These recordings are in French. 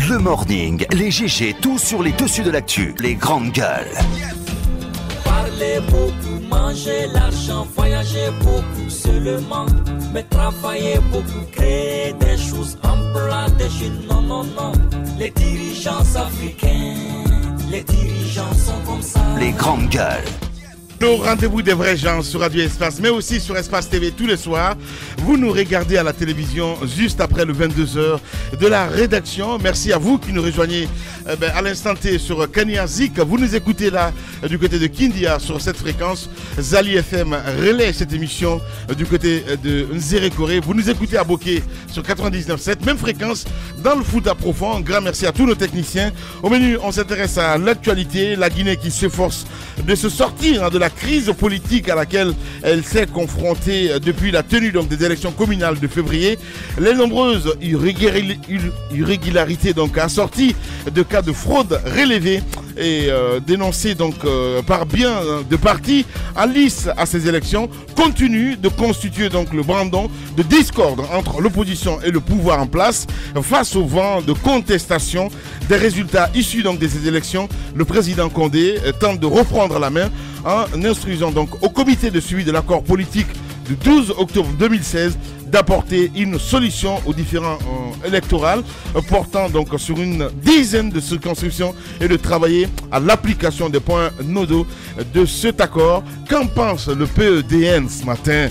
Le morning, les GG, tout sur les dessus de l'actu, les grandes gueules. Parler beaucoup, manger l'argent, voyager beaucoup seulement, mais travailler beaucoup, créer des choses, emploi des jeunes, non, non, non. Les dirigeants africains, les dirigeants sont comme ça. Les grandes gueules. Le rendez-vous des vrais gens sur Radio Espace, mais aussi sur Espace TV tous les soirs. Vous nous regardez à la télévision juste après le 22h de la rédaction. Merci à vous qui nous rejoignez à l'instant T sur Kania Zik. Vous nous écoutez là du côté de Kindia sur cette fréquence. Zali FM relaie cette émission du côté de Nzérékoré. Vous nous écoutez à Bokeh sur 99.7, même fréquence dans le foot à profond. Un grand merci à tous nos techniciens. Au menu, on s'intéresse à l'actualité. La Guinée qui s'efforce de se sortir de la crise politique à laquelle elle s'est confrontée depuis la tenue donc, des élections communales de février. Les nombreuses irrégularités donc assorties de cas de fraude relevés et dénoncés donc par bien de partis en lice à ces élections continuent de constituer donc le brandon de discorde entre l'opposition et le pouvoir en place face au vent de contestation des résultats issus donc de ces élections. Le président Condé tente de reprendre la main en instruisant donc au comité de suivi de l'accord politique du 12 octobre 2016 d'apporter une solution aux différents électoraux portant donc sur une dizaine de circonscriptions et de travailler à l'application des points nodaux de cet accord. Qu'en pense le PEDN ce matin?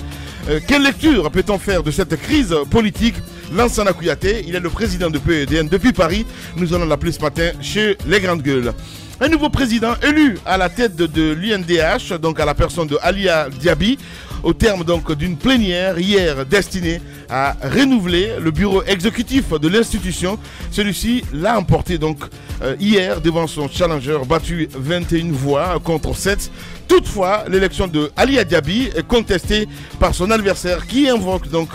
Quelle lecture peut-on faire de cette crise politique? Lansana Kouyaté, il est le président de PEDN depuis Paris. Nous allons l'appeler ce matin chez les grandes gueules. Un nouveau président élu à la tête de l'UNDH, donc à la personne de Alia Diaby, au terme donc d'une plénière hier destinée à renouveler le bureau exécutif de l'institution. Celui-ci l'a emporté donc hier devant son challenger battu 21 voix contre 7. Toutefois, l'élection de Alia Diaby est contestée par son adversaire qui invoque donc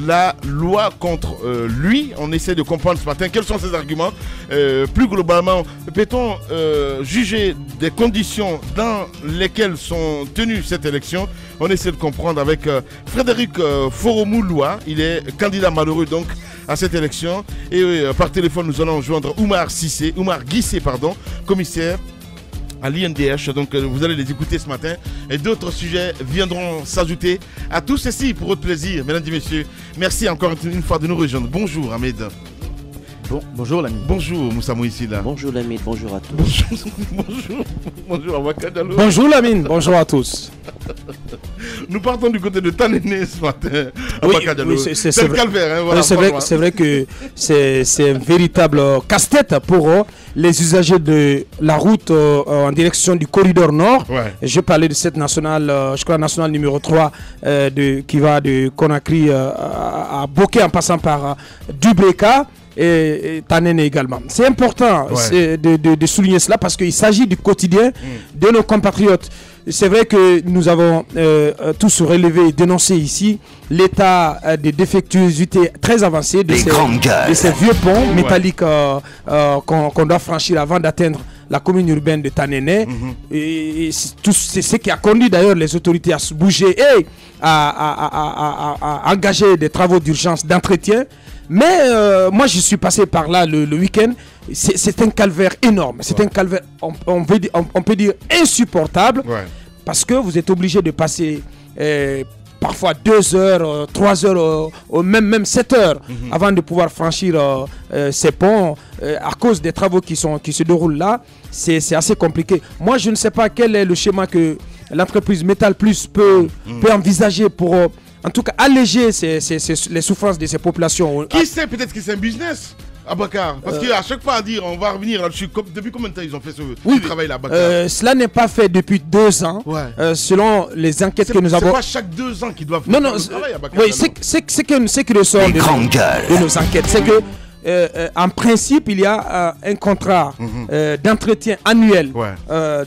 la loi contre lui. On essaie de comprendre ce matin quels sont ses arguments. Plus globalement, peut-on juger des conditions dans lesquelles sont tenues cette élection? On essaie de comprendre avec Frédéric Foromouloua. Il est candidat malheureux donc à cette élection. Et par téléphone, nous allons joindre Oumar Guissé, commissaire à l'INDH, donc vous allez les écouter ce matin et d'autres sujets viendront s'ajouter à tout ceci pour votre plaisir. Mesdames et messieurs, merci encore une fois de nous rejoindre. Bonjour Ahmed. Bonjour Lamine. Bonjour Moussa Moïsi là. Bonjour Lamine, bonjour à tous. Bonjour Awaka Diallo. Bonjour Lamine, bonjour à tous. Nous partons du côté de Tanéné ce matin. Awaka Diallo. Oui, c'est le calvaire. Hein, voilà, c'est vrai que c'est un véritable casse-tête pour les usagers de la route en direction du corridor nord. Ouais. Je parlais de cette nationale, je crois nationale numéro 3 qui va de Conakry à Bokeh en passant par Dubreka. Et Tanéné également. C'est important de souligner cela parce qu'il s'agit du quotidien de nos compatriotes. C'est vrai que nous avons tous relevé et dénoncé ici l'état de défectuosité très avancé de ces vieux ponts métalliques qu'on doit franchir avant d'atteindre la commune urbaine de Tanéné. Et c'est ce qui a conduit d'ailleurs les autorités à se bouger et à engager des travaux d'urgence d'entretien. Mais moi je suis passé par là le week-end. C'est un calvaire énorme. C'est un calvaire, on peut dire insupportable. Parce que vous êtes obligé de passer parfois 2 heures, 3 heures, même 7 heures avant de pouvoir franchir ces ponts à cause des travaux qui se déroulent là. C'est assez compliqué. Moi je ne sais pas quel est le schéma que l'entreprise Métal Plus peut envisager pour en tout cas alléger les souffrances de ces populations. Qui sait, peut-être que c'est un business, Abakar. Parce qu'à chaque fois à dire, on va revenir là-dessus. Depuis combien de temps ils ont fait ce travail là, Abakar? Cela n'est pas fait depuis 2 ans. Selon les enquêtes que nous avons. C'est pas chaque 2 ans qu'ils doivent faire le travail, Abakar. Oui, c'est que ressort de nos enquêtes. C'est que en principe, il y a un contrat d'entretien annuel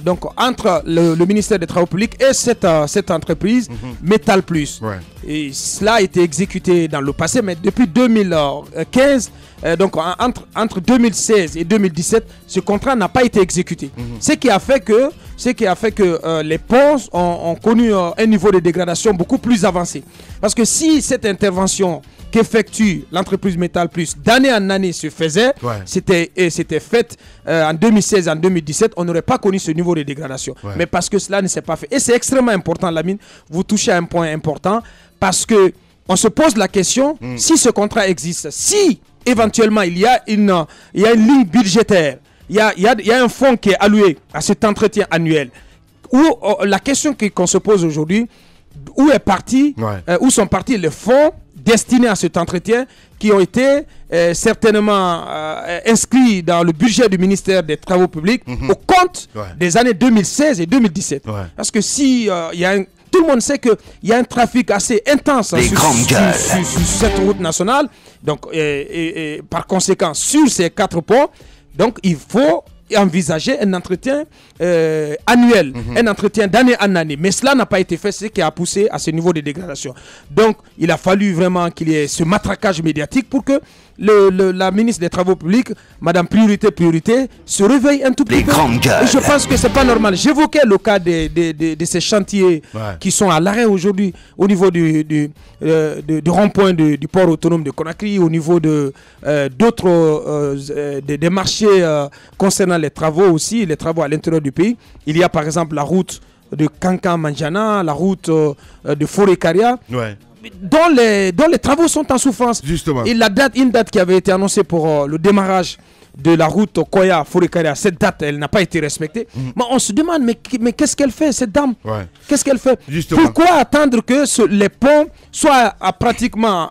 donc, entre le ministère des Travaux publics et cette entreprise Métal Plus. Et cela a été exécuté dans le passé, mais depuis 2015, donc entre 2016 et 2017, ce contrat n'a pas été exécuté. Ce qui a fait que les ponts ont connu un niveau de dégradation beaucoup plus avancé. Parce que si cette intervention qu'effectue l'entreprise Métal Plus d'année en année se faisait, c'était fait en 2016, en 2017, on n'aurait pas connu ce niveau de dégradation. Mais parce que cela ne s'est pas fait. Et c'est extrêmement important, Lamine, vous touchez à un point important, parce que on se pose la question, si ce contrat existe, si éventuellement il y a une ligne budgétaire, il y a un fonds qui est alloué à cet entretien annuel, où la question qu'on se pose aujourd'hui, où sont partis les fonds destinés à cet entretien qui ont été certainement inscrits dans le budget du ministère des Travaux publics au compte des années 2016 et 2017. Parce que si tout le monde sait qu'il y a un trafic assez intense sur cette route nationale, donc et par conséquent sur ces 4 ponts, donc il faut envisager un entretien annuel, un entretien d'année en année. Mais cela n'a pas été fait, ce qui a poussé à ce niveau de dégradation. Donc, il a fallu vraiment qu'il y ait ce matraquage médiatique pour que la ministre des Travaux publics, Madame Priorité, se réveille un tout petit peu. Et je pense que c'est pas normal. J'évoquais le cas de ces chantiers qui sont à l'arrêt aujourd'hui au niveau du rond-point du port autonome de Conakry, au niveau d'autres des marchés concernant les travaux aussi, les travaux à l'intérieur du pays. Il y a par exemple la route de Kankan-Manjana, la route de Forêt-Caria. Dont les travaux sont en souffrance. Justement. Et une date qui avait été annoncée pour le démarrage de la route Koya Forêt-Caria, cette date, elle n'a pas été respectée. Mais on se demande, mais qu'est-ce qu'elle fait, cette dame? Qu'est-ce qu'elle fait? Justement. Pourquoi attendre que les ponts soient pratiquement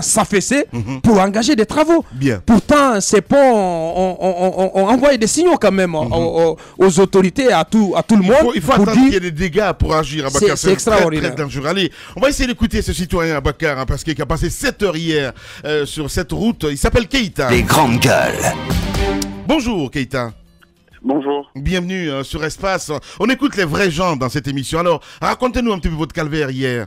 s'affaisser pour engager des travaux? Pourtant, ces ponts ont envoyé des signaux quand même aux autorités, à tout le monde. Il faut attendre qu'il y ait des dégâts pour agir. C'est extraordinaire. Très dangereux. Allez, on va essayer d'écouter ce citoyen Abakar, parce qu'il a passé 7 heures hier sur cette route. Il s'appelle Keïta. Les grandes gueules. Bonjour Keïta. Bonjour. Bienvenue sur Espace. On écoute les vrais gens dans cette émission. Alors, racontez-nous un petit peu votre calvaire hier.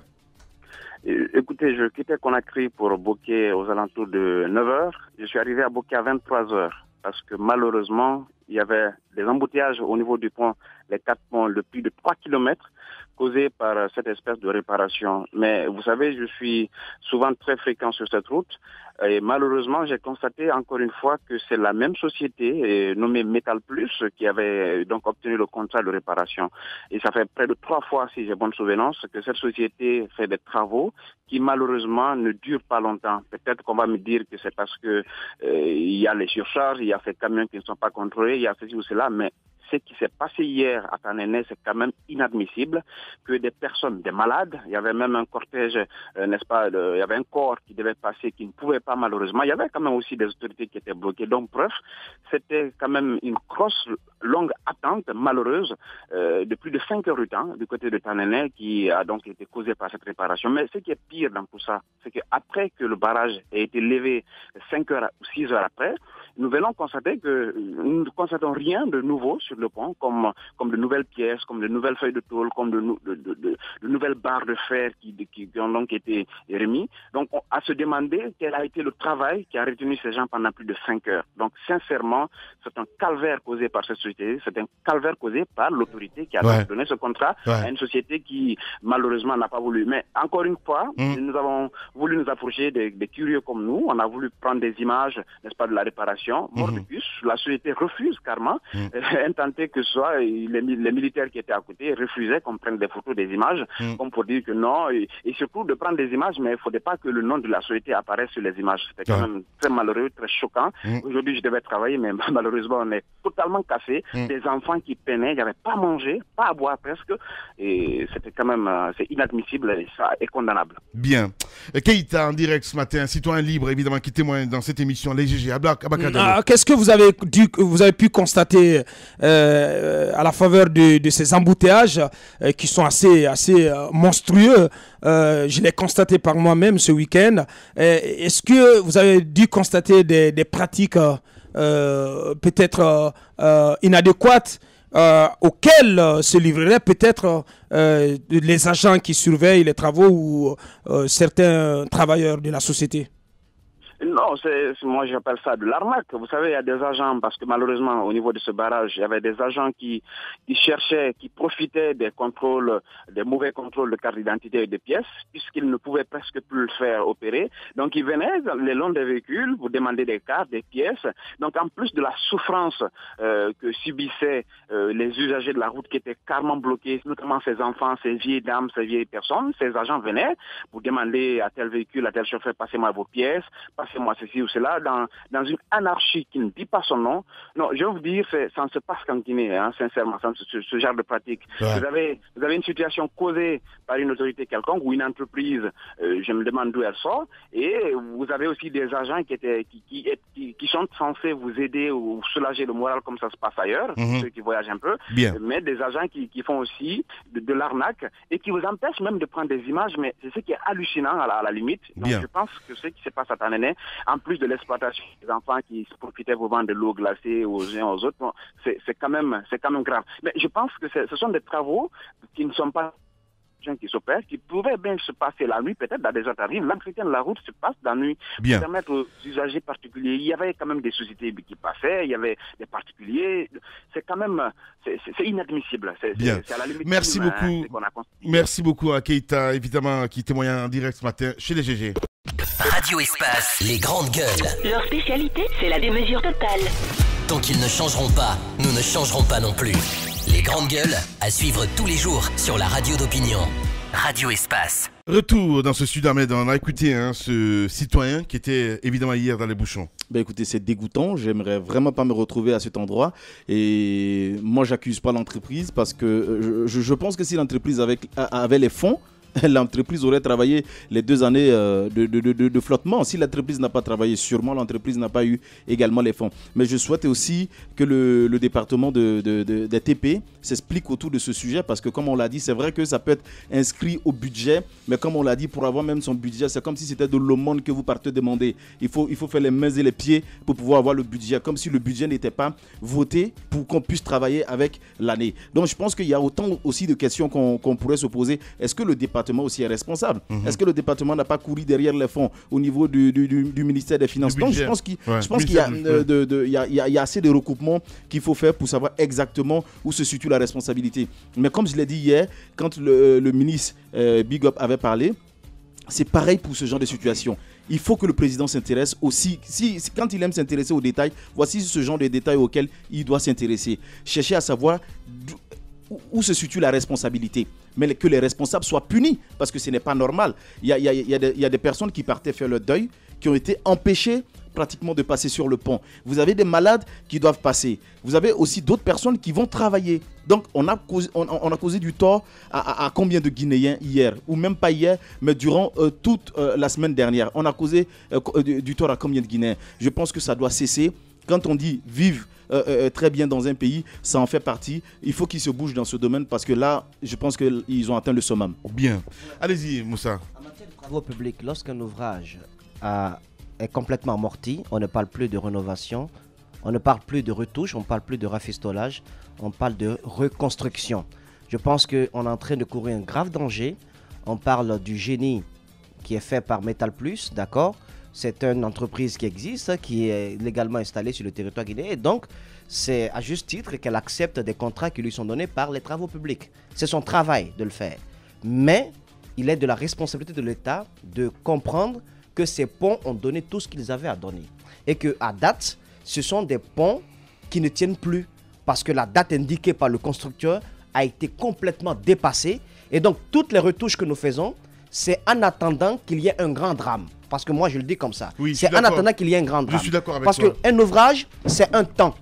Écoutez, je quittais Conakry pour Boké aux alentours de 9h. Je suis arrivé à Boké à 23h parce que malheureusement, il y avait des embouteillages au niveau du pont, les 4 ponts de plus de 3 km causés par cette espèce de réparation. Mais vous savez, je suis souvent très fréquent sur cette route. Et malheureusement, j'ai constaté encore une fois que c'est la même société nommée Métal Plus qui avait donc obtenu le contrat de réparation. Et ça fait près de 3 fois, si j'ai bonne souvenance, que cette société fait des travaux qui malheureusement ne durent pas longtemps. Peut-être qu'on va me dire que c'est parce que il y a les surcharges, il y a ces camions qui ne sont pas contrôlés, il y a ceci ou cela, mais ce qui s'est passé hier à Tanene, c'est quand même inadmissible que des personnes, des malades, il y avait même un cortège, n'est-ce pas, il y avait un corps qui devait passer, qui ne pouvait pas malheureusement. Il y avait quand même aussi des autorités qui étaient bloquées. Donc, bref, c'était quand même une grosse, longue attente malheureuse de plus de 5 heures du temps du côté de Tanene qui a donc été causée par cette réparation. Mais ce qui est pire dans tout ça, c'est qu'après que le barrage ait été levé 5 heures ou 6 heures après, nous venons constater que nous ne constatons rien de nouveau sur le pont, comme de nouvelles pièces, comme de nouvelles feuilles de tôle, comme de nouvelles barres de fer qui ont donc été remis. Donc, à se demander quel a été le travail qui a retenu ces gens pendant plus de 5 heures. Donc, sincèrement, c'est un calvaire causé par cette société, c'est un calvaire causé par l'autorité qui a donné ce contrat à une société qui, malheureusement, n'a pas voulu. Mais, encore une fois, nous avons voulu nous approcher des curieux comme nous. On a voulu prendre des images, n'est-ce pas, de la réparation. Mordicus, la société refuse carrément, intenté que ce soit les militaires qui étaient à côté refusaient qu'on prenne des photos, des images, comme pour dire que non, et surtout de prendre des images, mais il ne faudrait pas que le nom de la société apparaisse sur les images. C'était quand même très malheureux, très choquant. Aujourd'hui, je devais travailler, mais malheureusement, on est totalement cassé. Des enfants qui peinaient, il n'y avait pas à manger, pas à boire presque, et c'était quand même, c'est inadmissible et ça est condamnable. Bien. Keïta, en direct ce matin, un citoyen libre, évidemment, qui témoigne dans cette émission, les GG, qu'est-ce que vous avez pu constater à la faveur de ces embouteillages qui sont assez monstrueux? Je l'ai constaté par moi-même ce week-end. Est-ce que vous avez dû constater des pratiques peut-être inadéquates auxquelles se livreraient peut-être les agents qui surveillent les travaux ou certains travailleurs de la société? Non, moi j'appelle ça de l'arnaque. Vous savez, il y a des agents, parce que malheureusement, au niveau de ce barrage, il y avait des agents qui cherchaient, qui profitaient des contrôles, des mauvais contrôles de carte d'identité et de pièces, puisqu'ils ne pouvaient presque plus le faire opérer. Donc ils venaient le long des véhicules, vous demandaient des cartes, des pièces. Donc en plus de la souffrance que subissaient les usagers de la route qui étaient carrément bloqués, notamment ces enfants, ces vieilles dames, ces vieilles personnes, ces agents venaient vous demander à tel véhicule, à tel chauffeur, passez-moi vos pièces, passez-moi ceci ou cela, dans une anarchie qui ne dit pas son nom. Non, je vais vous dire, ça ne se passe qu'en Guinée, hein, sincèrement, ce genre de pratique. Ouais. Vous avez une situation causée par une autorité quelconque ou une entreprise, je me demande d'où elle sort, et vous avez aussi des agents qui sont censés vous aider ou soulager le moral comme ça se passe ailleurs, ceux qui voyagent un peu, mais des agents qui font aussi de l'arnaque et qui vous empêchent même de prendre des images, mais c'est ce qui est hallucinant à la limite. Donc je pense que ce qui se passe à Tanene, en plus de l'exploitation des enfants qui se profitaient vous vendre de l'eau glacée aux uns aux autres, bon, c'est quand même grave. Mais je pense que ce sont des travaux qui ne sont pas qui s'opèrent, qui pouvaient bien se passer la nuit, peut-être dans des autres rives. L'entretien de la route se passe la nuit pour permettre aux usagers particuliers. Il y avait quand même des sociétés qui passaient, il y avait des particuliers. C'est quand même, c'est inadmissible. C'est à la limite. Merci beaucoup. Merci beaucoup à Keita, évidemment, qui témoigne en direct ce matin chez les GG. Radio Espace, les grandes gueules. Leur spécialité, c'est la démesure totale. Tant qu'ils ne changeront pas, nous ne changerons pas non plus. Les grandes gueules, à suivre tous les jours sur la radio d'opinion. Radio Espace. Retour dans ce Sud Ahmed, on a écouté ce citoyen qui était évidemment hier dans les bouchons. Ben écoutez, c'est dégoûtant, j'aimerais vraiment pas me retrouver à cet endroit et moi j'accuse pas l'entreprise parce que je pense que si l'entreprise avait les fonds, l'entreprise aurait travaillé les 2 années de flottement. Si l'entreprise n'a pas travaillé, sûrement l'entreprise n'a pas eu également les fonds. Mais je souhaite aussi que le département des TP s'explique autour de ce sujet parce que comme on l'a dit, c'est vrai que ça peut être inscrit au budget, mais comme on l'a dit, pour avoir même son budget, c'est comme si c'était de l'aumône que vous partez demander. Il faut faire les mains et les pieds pour pouvoir avoir le budget, comme si le budget n'était pas voté pour qu'on puisse travailler avec l'année. Donc je pense qu'il y a autant aussi de questions qu'on pourrait se poser. Est-ce que le département aussi est responsable? Est-ce que le département n'a pas couru derrière les fonds au niveau du ministère des Finances? Donc je pense qu'il y a assez de recoupements qu'il faut faire pour savoir exactement où se situe la responsabilité. Mais comme je l'ai dit hier, quand le ministre Big Up avait parlé, c'est pareil pour ce genre de situation. Il faut que le président s'intéresse aussi. Quand il aime s'intéresser aux détails, voici ce genre de détails auxquels il doit s'intéresser. Chercher à savoir où se situe la responsabilité, mais que les responsables soient punis, parce que ce n'est pas normal. Il y a des personnes qui partaient faire leur deuil, qui ont été empêchées pratiquement de passer sur le pont. Vous avez des malades qui doivent passer. Vous avez aussi d'autres personnes qui vont travailler. Donc on a causé du tort à combien de Guinéens hier, ou même pas hier, mais durant toute la semaine dernière. On a causé du tort à combien de Guinéens? Je pense que ça doit cesser. Quand on dit vivre très bien dans un pays, ça en fait partie. Il faut qu'ils se bougent dans ce domaine parce que là, je pense qu'ils ont atteint le summum. Bien. Allez-y, Moussa. En matière de travaux publics, lorsqu'un ouvrage est complètement amorti, on ne parle plus de rénovation, on ne parle plus de retouche, on ne parle plus de rafistolage, on parle de reconstruction. Je pense qu'on est en train de courir un grave danger. On parle du génie qui est fait par Metal Plus, d'accord? C'est une entreprise qui existe, qui est légalement installée sur le territoire guinéen. Et donc, c'est à juste titre qu'elle accepte des contrats qui lui sont donnés par les travaux publics. C'est son travail de le faire. Mais il est de la responsabilité de l'État de comprendre que ces ponts ont donné tout ce qu'ils avaient à donner. Et qu'à date, ce sont des ponts qui ne tiennent plus. Parce que la date indiquée par le constructeur a été complètement dépassée. Et donc, toutes les retouches que nous faisons, c'est en attendant qu'il y ait un grand drame. Parce que moi, je le dis comme ça. Oui, c'est en attendant qu'il y ait un grand drame. Je suis d'accord avec toi. Parce qu'un ouvrage, c'est un temps.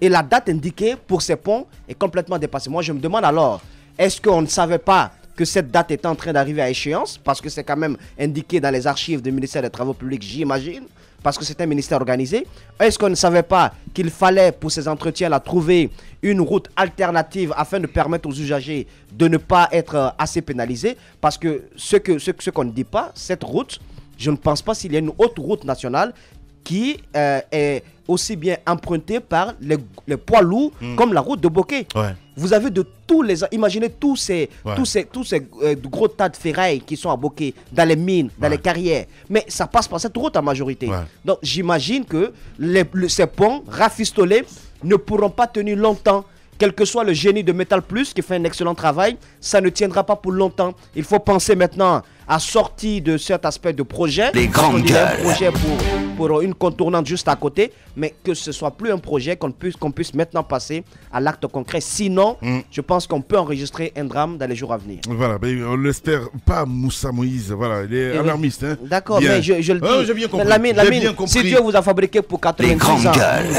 Et la date indiquée pour ces ponts est complètement dépassée. Moi, je me demande alors, est-ce qu'on ne savait pas que cette date était en train d'arriver à échéance? Parce que c'est quand même indiqué dans les archives du ministère des Travaux publics, j'imagine. Parce que c'est un ministère organisé. Est-ce qu'on ne savait pas qu'il fallait, pour ces entretiens-là, trouver une route alternative afin de permettre aux usagers de ne pas être assez pénalisés? Parce que ce qu'on ne dit pas, cette route, je ne pense pas s'il y a une autre route nationale qui est aussi bien empruntée par les poids lourds comme la route de Bokeh. Ouais. vous avez de tous les... Imaginez tous ces gros tas de ferrailles qui sont à Boké, dans les mines, dans les carrières. Mais ça passe par cette route en majorité. Donc j'imagine que ces ponts rafistolés ne pourront pas tenir longtemps. Quel que soit le génie de Metal Plus qui fait un excellent travail, ça ne tiendra pas pour longtemps. Il faut penser maintenant à sortir de cet aspect de projet. Les grandes gueules. Un projet pour une contournante juste à côté, mais que ce soit plus un projet qu'on puisse maintenant passer à l'acte concret. Sinon, je pense qu'on peut enregistrer un drame dans les jours à venir. Voilà, mais on l'espère pas. Moussa Moïse, voilà, il est alarmiste. Hein. D'accord, mais je le dis. J'ai bien compris. La mine, si Dieu vous a fabriqué pour 92 ans,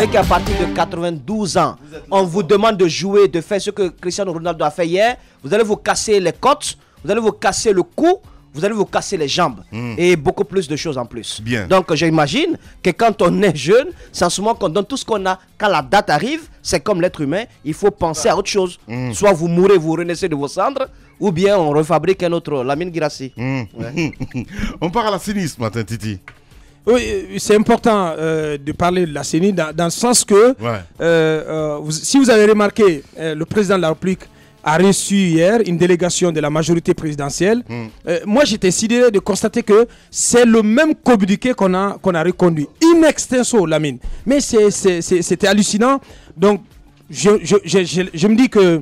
et qu'à partir de 92 ans, on vous demande de jouer, de faire ce que Cristiano Ronaldo a fait hier, vous allez vous casser les côtes, vous allez vous casser le cou, vous allez vous casser les jambes et beaucoup plus de choses en plus. Bien. Donc j'imagine que quand on est jeune, c'est en ce moment qu'on donne tout ce qu'on a. Quand la date arrive, c'est comme l'être humain, il faut penser à autre chose. Soit vous mourrez, vous renaissez de vos cendres, ou bien on refabrique un autre, Lamine Guirassy. Ouais. On part à la CENI ce matin, Titi. Oui, c'est important de parler de la CENI dans le sens que, si vous avez remarqué, le président de la République a reçu hier une délégation de la majorité présidentielle. Moi, j'étais sidéré de constater que c'est le même communiqué qu'on a reconduit. In extenso, Lamine. Mais c'était hallucinant. Donc, je me dis que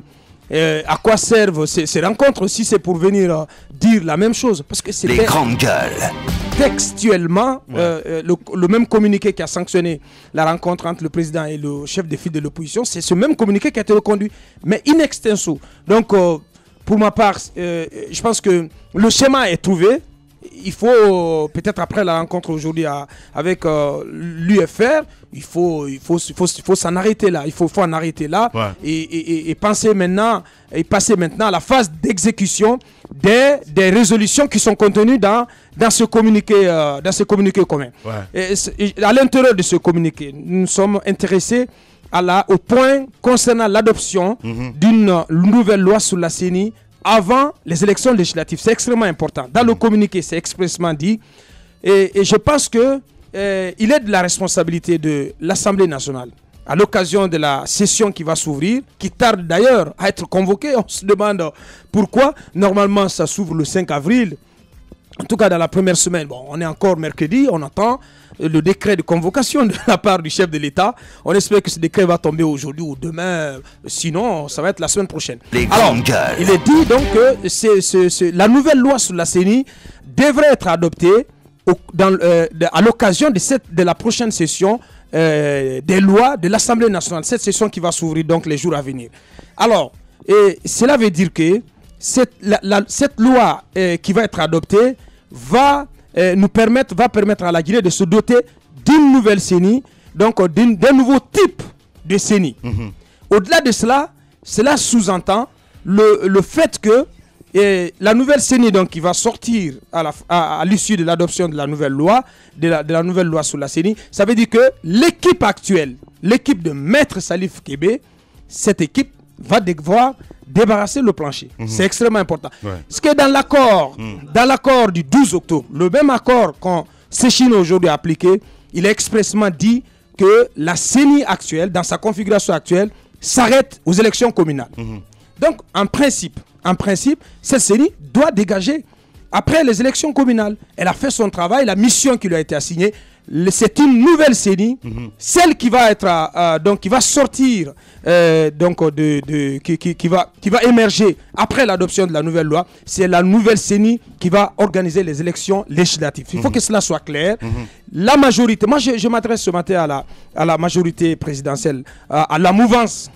à quoi servent ces rencontres si c'est pour venir dire la même chose? Parce que c'était... Les grandes gueules. Textuellement, le même communiqué qui a sanctionné la rencontre entre le président et le chef de file de l'opposition, c'est ce même communiqué qui a été reconduit, mais in extenso. Donc, pour ma part, je pense que le schéma est trouvé. Il faut, peut-être après la rencontre aujourd'hui avec l'UFR, il faut s'en arrêter là. Il faut en arrêter là et passer maintenant à la phase d'exécution des résolutions qui sont contenues dans ce communiqué commun. Et à l'intérieur de ce communiqué, nous sommes intéressés au point concernant l'adoption d'une nouvelle loi sur la CENI avant les élections législatives. C'est extrêmement important. Dans le communiqué, c'est expressément dit. Et je pense que il est de la responsabilité de l'Assemblée nationale, à l'occasion de la session qui va s'ouvrir, qui tarde d'ailleurs à être convoquée. On se demande pourquoi. Normalement, ça s'ouvre le 5 avril. En tout cas, dans la première semaine, bon, on est encore mercredi, on attend le décret de convocation de la part du chef de l'État. On espère que ce décret va tomber aujourd'hui ou demain, sinon ça va être la semaine prochaine. Alors, il est dit donc que la nouvelle loi sur la CENI devrait être adoptée à l'occasion de la prochaine session des lois de l'Assemblée nationale. Cette session qui va s'ouvrir donc les jours à venir. Alors, cela veut dire que cette loi qui va être adoptée va permettre à la Guinée de se doter d'une nouvelle CENI, donc d'un nouveau type de CENI. Au-delà de cela, cela sous-entend le fait que la nouvelle CENI donc, qui va sortir à l'issue de l'adoption de la nouvelle loi, de la nouvelle loi sur la CENI, ça veut dire que l'équipe actuelle, l'équipe de Maître Salif Kébé, cette équipe va devoir débarrasser le plancher. C'est extrêmement important. Parce que dans l'accord du 12 octobre, le même accord qu'on Séchine aujourd'hui a appliqué, il est expressément dit que la CENI actuelle, dans sa configuration actuelle, s'arrête aux élections communales. Donc, en principe, cette CENI doit dégager après les élections communales. Elle a fait son travail, la mission qui lui a été assignée. C'est une nouvelle CENI, celle qui va être qui va sortir qui va émerger après l'adoption de la nouvelle loi. C'est la nouvelle CENI qui va organiser les élections législatives. Il faut que cela soit clair. La majorité, moi je m'adresse ce matin à la majorité présidentielle, à la mouvance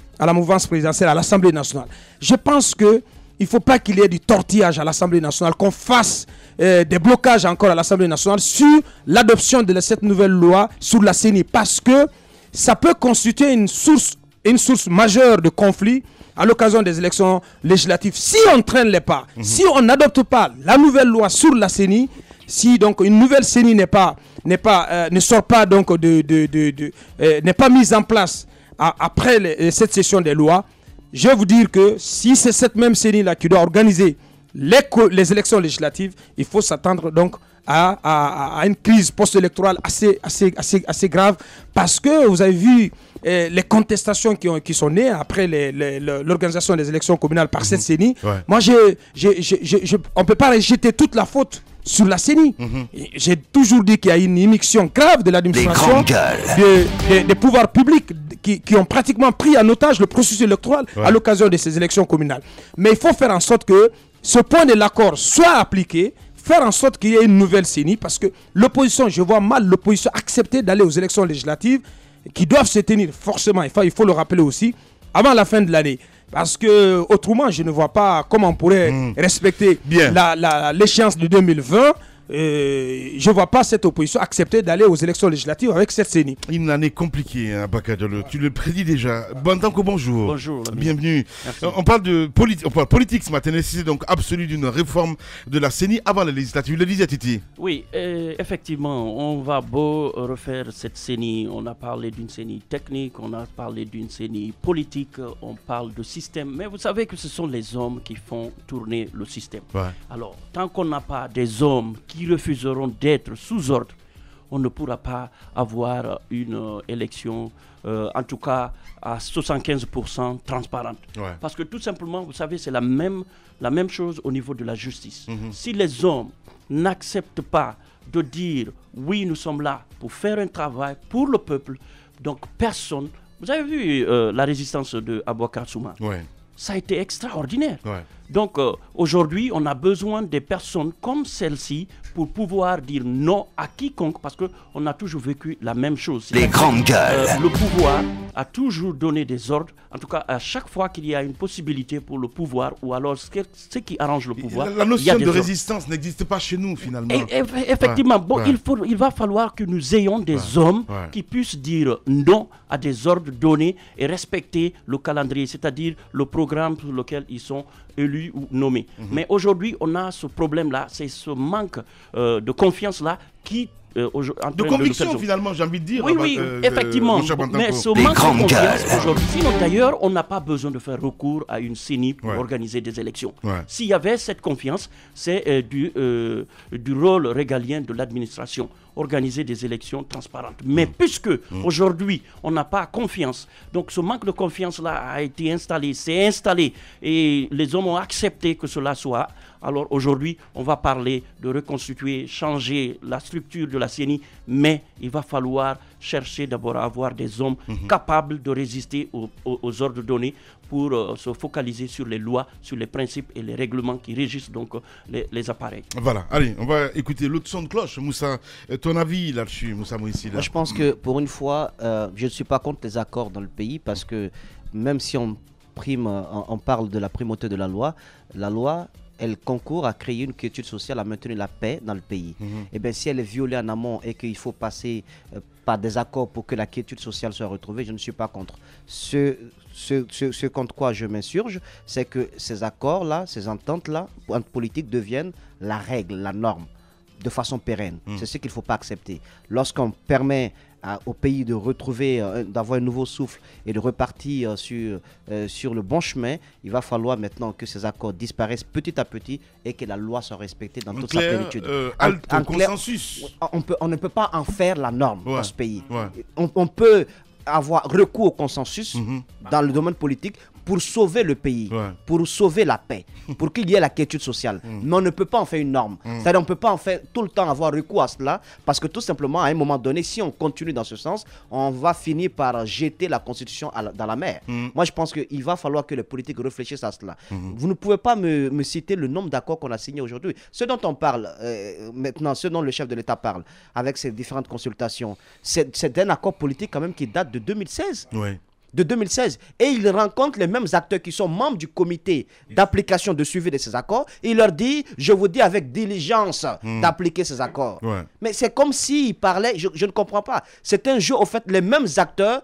présidentielle, à l'Assemblée nationale. Je pense que il ne faut pas qu'il y ait du tortillage à l'Assemblée nationale, qu'on fasse des blocages encore à l'Assemblée nationale sur l'adoption de cette nouvelle loi sur la CENI, parce que ça peut constituer une source majeure de conflit à l'occasion des élections législatives. Si on traîne les pas, si on n'adopte pas la nouvelle loi sur la CENI, si donc une nouvelle CENI n'est pas mise en place après cette session des lois, je vais vous dire que si c'est cette même CENI-là qui doit organiser les élections législatives, il faut s'attendre donc à une crise post-électorale assez grave, parce que vous avez vu les contestations qui sont nées après l'organisation des élections communales par cette CENI. Moi, on ne peut pas jeter toute la faute sur la CENI. J'ai toujours dit qu'il y a une immixtion grave de l'administration, des pouvoirs publics qui ont pratiquement pris en otage le processus électoral à l'occasion de ces élections communales. Mais il faut faire en sorte que ce point de l'accord soit appliqué, faire en sorte qu'il y ait une nouvelle CENI, parce que l'opposition, je vois mal l'opposition accepter d'aller aux élections législatives qui doivent se tenir forcément, il faut le rappeler aussi, avant la fin de l'année. Parce que autrement, je ne vois pas comment on pourrait respecter l'échéance de 2020. Je ne vois pas cette opposition accepter d'aller aux élections législatives avec cette CENI. Une année compliquée, hein, Bakadjalo. Tu le prédis déjà. Bantanko, bonjour. Bonjour. Bienvenue. On parle de politique ce matin. Nécessité donc absolue d'une réforme de la CENI avant les législatives. Le disait Titi. Oui, effectivement, on va beau refaire cette CENI. On a parlé d'une CENI technique, on a parlé d'une CENI politique, on parle de système. Mais vous savez que ce sont les hommes qui font tourner le système. Alors, tant qu'on n'a pas des hommes qui refuseront d'être sous ordre, on ne pourra pas avoir une élection, en tout cas à 75% transparente. Parce que tout simplement, vous savez, c'est la même chose au niveau de la justice. Si les hommes n'acceptent pas de dire oui, nous sommes là pour faire un travail pour le peuple, donc personne... Vous avez vu la résistance de Abouakar Souma. Ça a été extraordinaire. Donc aujourd'hui, on a besoin des personnes comme celle-ci pour pouvoir dire non à quiconque, parce qu'on a toujours vécu la même chose. Les grandes gueules. Le pouvoir a toujours donné des ordres, en tout cas à chaque fois qu'il y a une possibilité pour le pouvoir, ou alors ce qui arrange le pouvoir. La notion de résistance n'existe pas chez nous finalement. Effectivement, il va falloir que nous ayons des hommes qui puissent dire non à des ordres donnés et respecter le calendrier, c'est-à-dire le programme sur lequel ils sont élus ou nommés. Mais aujourd'hui, on a ce problème-là, c'est ce manque de confiance-là qui... de conviction finalement, j'ai envie de dire. Oui, effectivement. Mais ce manque de confiance aujourd'hui. Sinon d'ailleurs, on n'a pas besoin de faire recours à une CENI pour organiser des élections. S'il y avait cette confiance, c'est du rôle régalien de l'administration. Organiser des élections transparentes. Mais puisque aujourd'hui, on n'a pas confiance, donc ce manque de confiance-là a été installé, s'est installé, et les hommes ont accepté que cela soit. Alors aujourd'hui, on va parler de reconstituer, changer la structure de la CENI, mais il va falloir chercher d'abord à avoir des hommes capables de résister aux ordres donnés pour se focaliser sur les lois, sur les principes et les règlements qui régissent donc les appareils. Voilà, allez, on va écouter l'autre son de cloche. Moussa, ton avis là-dessus, Moussa Moïsi là. Moi, je pense que pour une fois, je ne suis pas contre les accords dans le pays, parce que même si on parle de la primauté de la loi, elle concourt à créer une quiétude sociale, à maintenir la paix dans le pays. Et bien si elle est violée en amont et qu'il faut passer par des accords pour que la quiétude sociale soit retrouvée, je ne suis pas contre. Ce contre quoi je m'insurge, c'est que ces accords-là, ces ententes-là, entre politiques deviennent la règle, la norme, de façon pérenne. C'est ce qu'il ne faut pas accepter. Lorsqu'on permet au pays de retrouver, d'avoir un nouveau souffle et de repartir sur le bon chemin, il va falloir maintenant que ces accords disparaissent petit à petit et que la loi soit respectée dans toute sa plénitude. En clair, consensus. On ne peut pas en faire la norme dans ce pays. On peut avoir recours au consensus dans le domaine politique pour sauver le pays, pour sauver la paix, pour qu'il y ait la quiétude sociale. Mais on ne peut pas en faire une norme. C'est-à-dire on ne peut pas en faire tout le temps avoir recours à cela, parce que tout simplement, à un moment donné, si on continue dans ce sens, on va finir par jeter la Constitution dans la mer. Moi, je pense qu'il va falloir que les politiques réfléchissent à cela. Vous ne pouvez pas me citer le nombre d'accords qu'on a signés aujourd'hui. Ce dont on parle maintenant, ce dont le chef de l'État parle, avec ces différentes consultations, c'est un accord politique quand même qui date de 2016. De 2016. Et il rencontre les mêmes acteurs qui sont membres du comité d'application de suivi de ces accords. Et il leur dit, je vous dis avec diligence d'appliquer ces accords. Mais c'est comme s'il parlait, je ne comprends pas. C'est un jeu, au fait, les mêmes acteurs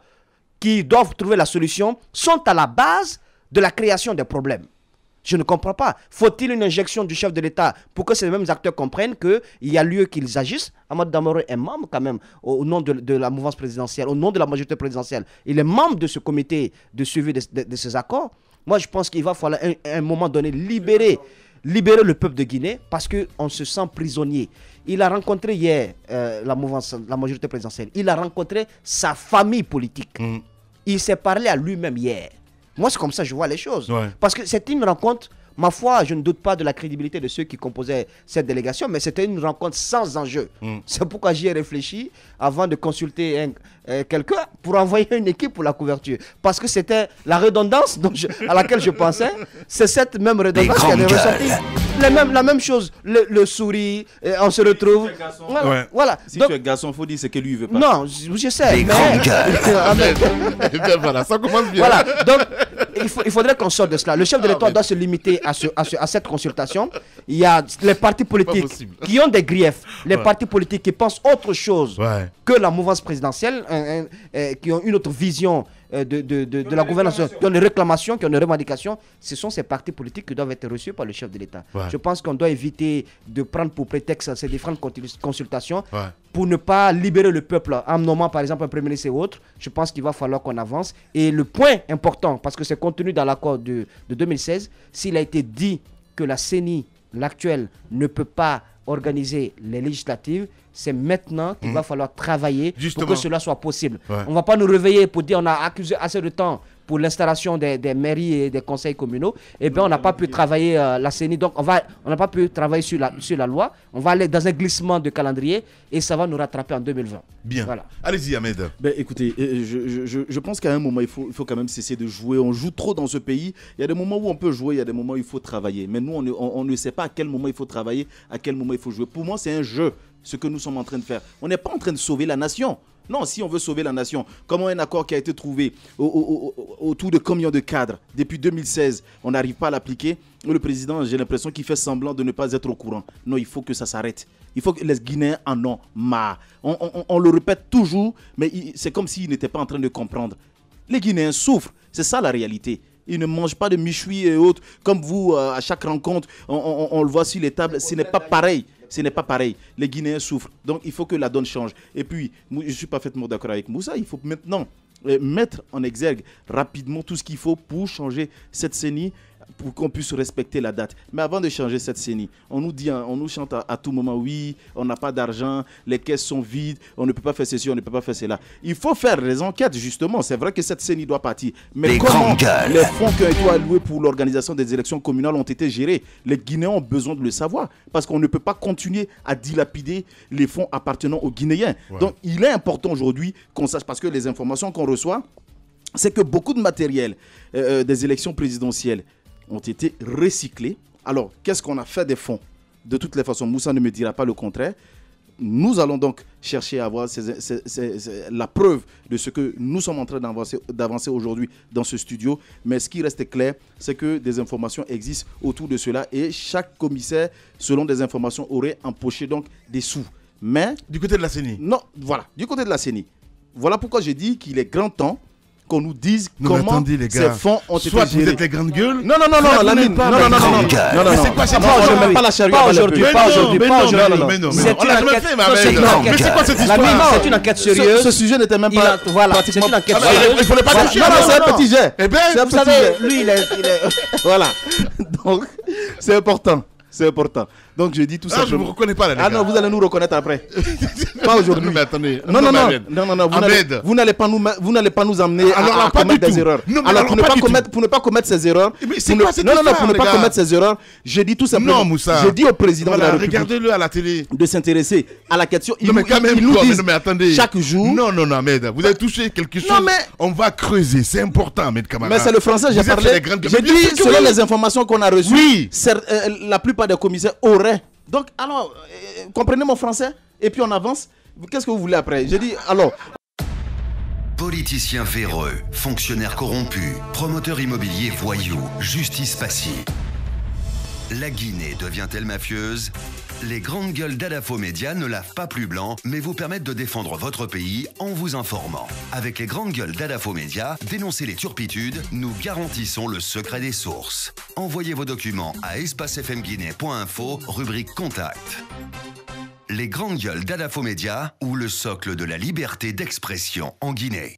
qui doivent trouver la solution sont à la base de la création des problèmes. Je ne comprends pas. Faut-il une injection du chef de l'État pour que ces mêmes acteurs comprennent qu'il y a lieu qu'ils agissent? Amadou Damaro est membre quand même au nom de la mouvance présidentielle, au nom de la majorité présidentielle. Il est membre de ce comité de suivi de ces accords. Moi, je pense qu'il va falloir à un moment donné libérer libérer le peuple de Guinée parce qu'on se sent prisonnier. Il a rencontré hier la majorité présidentielle. Il a rencontré sa famille politique. Il s'est parlé à lui-même hier. Moi, c'est comme ça que je vois les choses. Parce que c'est une rencontre, ma foi, je ne doute pas de la crédibilité de ceux qui composaient cette délégation, mais c'était une rencontre sans enjeu. C'est pourquoi j'y ai réfléchi avant de consulter quelqu'un pour envoyer une équipe pour la couverture. Parce que c'était la redondance à laquelle je pensais. C'est cette même redondance qui avait ressorti. La même chose, le souris, on se retrouve. Voilà. Si tu es garçon, il faut dire ce que lui veut pas. Non, je sais. Les grandes gueules. Voilà, ça commence bien. Voilà, donc il faudrait qu'on sorte de cela. Le chef de l'État doit se limiter à cette consultation. Il y a les partis politiques qui ont des griefs, les partis politiques qui pensent autre chose que la mouvance présidentielle, qui ont une autre vision de la gouvernance, qui ont des réclamations, qui ont des revendications. Ce sont ces partis politiques qui doivent être reçus par le chef de l'État. Je pense qu'on doit éviter de prendre pour prétexte ces différentes consultations pour ne pas libérer le peuple en nommant par exemple un premier ministre et autres. Je pense qu'il va falloir qu'on avance. Et le point important, parce que c'est contenu dans l'accord de 2016, s'il a été dit que la CENI, l'actuelle, ne peut pas organiser les législatives, c'est maintenant qu'il va falloir travailler pour que cela soit possible. On ne va pas nous réveiller pour dire on a accusé assez de temps pour l'installation des mairies et des conseils communaux. Eh bien, on n'a pas pu travailler la CENI. Donc, on n'a pas pu travailler sur la loi. On va aller dans un glissement de calendrier et ça va nous rattraper en 2020. Bien. Voilà. Allez-y, Ahmed. Ben, écoutez, je pense qu'à un moment, il faut quand même cesser de jouer. On joue trop dans ce pays. Il y a des moments où on peut jouer, il y a des moments où il faut travailler. Mais nous, on ne sait pas à quel moment il faut travailler, à quel moment il faut jouer. Pour moi, c'est un jeu, ce que nous sommes en train de faire. On n'est pas en train de sauver la nation. Non, si on veut sauver la nation, comment un accord qui a été trouvé autour de combien de cadres depuis 2016, on n'arrive pas à l'appliquer. Le président, j'ai l'impression qu'il fait semblant de ne pas être au courant. Non, il faut que ça s'arrête. Il faut que les Guinéens en ont marre. On le répète toujours, mais c'est comme s'ils n'étaient pas en train de comprendre. Les Guinéens souffrent, c'est ça la réalité. Ils ne mangent pas de michoui et autres. Comme vous, à chaque rencontre, on le voit sur les tables, ce n'est pas pareil. Ce n'est pas pareil. Les Guinéens souffrent. Donc, il faut que la donne change. Et puis, je suis parfaitement d'accord avec Moussa. Il faut maintenant mettre en exergue rapidement tout ce qu'il faut pour changer cette CENI, pour qu'on puisse respecter la date. Mais avant de changer cette CENI, on nous dit, on nous chante à tout moment, oui, on n'a pas d'argent, les caisses sont vides, on ne peut pas faire ceci, on ne peut pas faire cela. Il faut faire les enquêtes, justement. C'est vrai que cette CENI doit partir. Mais comment les fonds qui ont été alloués pour l'organisation des élections communales ont été gérés? Les Guinéens ont besoin de le savoir. Parce qu'on ne peut pas continuer à dilapider les fonds appartenant aux Guinéens. Donc, il est important aujourd'hui qu'on sache, parce que les informations qu'on reçoit, c'est que beaucoup de matériel des élections présidentielles ont été recyclés. Alors, qu'est-ce qu'on a fait des fonds? De toutes les façons, Moussa ne me dira pas le contraire. Nous allons donc chercher à avoir la preuve de ce que nous sommes en train d'avancer aujourd'hui dans ce studio. Mais ce qui reste clair, c'est que des informations existent autour de cela et chaque commissaire, selon des informations, aurait empoché donc des sous. Mais... Du côté de la CENI? Non, voilà, du côté de la CENI. Voilà pourquoi j'ai dit qu'il est grand temps qu'on nous dise comment ces fonds ont été gérés. Soit vous êtes les grandes gueules. Non, la mine. Non. C'est quoi cette histoire? Je ne mets pas la charrue. Pas aujourd'hui. Mais non. C'est quoi cette histoire? C'est une enquête sérieuse. Ce sujet n'était même pas. Voilà, c'est une enquête sérieuse. Il ne fallait pas toucher. Non, c'est un petit jet. Vous savez, lui, il est... Voilà. Donc, c'est important. C'est important. Donc je dis tout ça. Je ne vous reconnais pas là, les gars. Ah non, vous allez nous reconnaître après. Pas aujourd'hui. Mais attendez. Non. Vous n'allez pas nous amener à commettre des erreurs. Alors pour ne pas commettre ces erreurs. Mais c'est quoi cette histoire? Non, pour ne pas commettre ces erreurs, je dis tout simplement. Non, Moussa. Je dis au président de la République. Regardez-le à la télé. De s'intéresser à la question. Non, mais quand même, mais attendez. Chaque jour. Non, Ahmed. Vous avez touché quelque chose. On va creuser. C'est important, Ahmed Kamara. Mais c'est le français, j'ai parlé. J'ai dit, selon les informations qu'on a reçues, la plupart des commissaires auraient. Donc, alors, comprenez mon français? Et puis on avance. Qu'est-ce que vous voulez après? J'ai dit, alors... Politiciens véreux, fonctionnaires corrompus, promoteurs immobiliers voyous, justice passive. La Guinée devient-elle mafieuse? Les grandes gueules d'Adafo Média ne lavent pas plus blanc, mais vous permettent de défendre votre pays en vous informant. Avec les grandes gueules d'Adafo Média, dénoncez les turpitudes, nous garantissons le secret des sources. Envoyez vos documents à espacefmguinée.info, rubrique Contact. Les grandes gueules d'Adafo Média ou le socle de la liberté d'expression en Guinée.